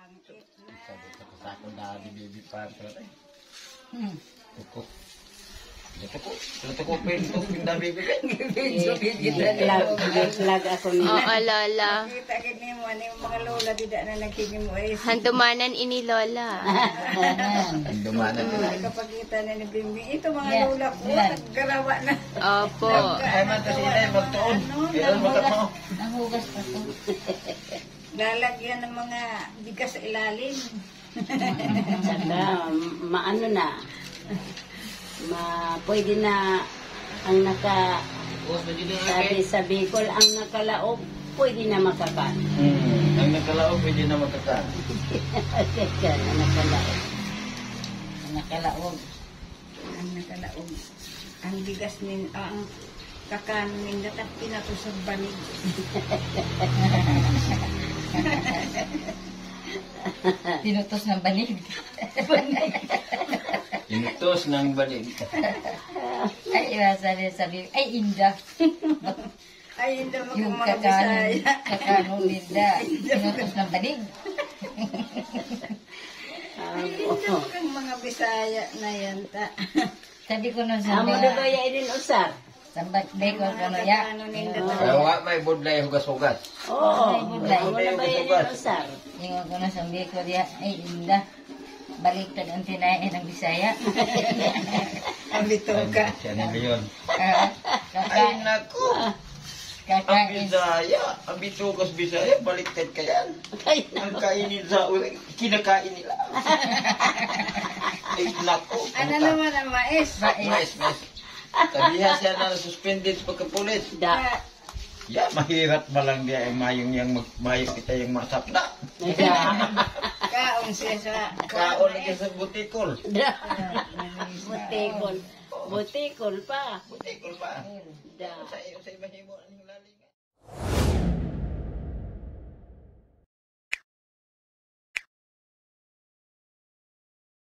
Sabi ko sa akin na baby partner eh. Tuko. Ito ko pinda baby. Vlog ako niya. Oo, Lola. Kita kini mo ani mga lola tidak na nagkini mo ay Handumanan ini Lola. Ang dumanan nila. kapag kita na ni Bimbi ito mga lola ko naggarawa na. Opo. Ay man to sila magtuon. Kailan magkataon? Nahugas pa to. Lalagyan ng mga bigas sa ilalim. Saka maano na. Pwede na ang sabi sa Bicol, ang nakalaog, pwede na makakain. Ang nakalaog pwede na magkakain. Ang nakalaog. Ang nakalaog. Ang nakalaog. Ang bigas nin ang kakanin dapat pinatusog banig. Tinutos ng banig. Inutos ng balig. Ay, sabi, ay, inda. Ay hindi mo Yung mga Bisaya. kakanong linda. Tinutos ng banig. Hindi mo kang mga Bisaya na yan ta. Sabi ko nun sa Amo na ba ya din usar? Sambat beko ko no ya. Kawa may budlay hugas-hugas. Oo. Amo na ba ya din usar? Ingon ko na sa beko diya, ay, inda. Baliktad ang tinayin ng Bisaya. Ang bitoka. Siya na yun. Ay Kakain. naku. Ang Kakain. Bisaya, ang bitugas Bisaya, baliktad ka yan. Ang kainin sa uling, kinakain nila. Ay naku. Ano naman ang mais? Mais. Sabihan siya na suspended pagkapulis. Da. Ya, mahirap malang dia yung mayong yang mayong kita yung masapna. Kaon siya sa Kaon lagi sa butikol. Da. Butikol. Butikol pa. Butikol pa.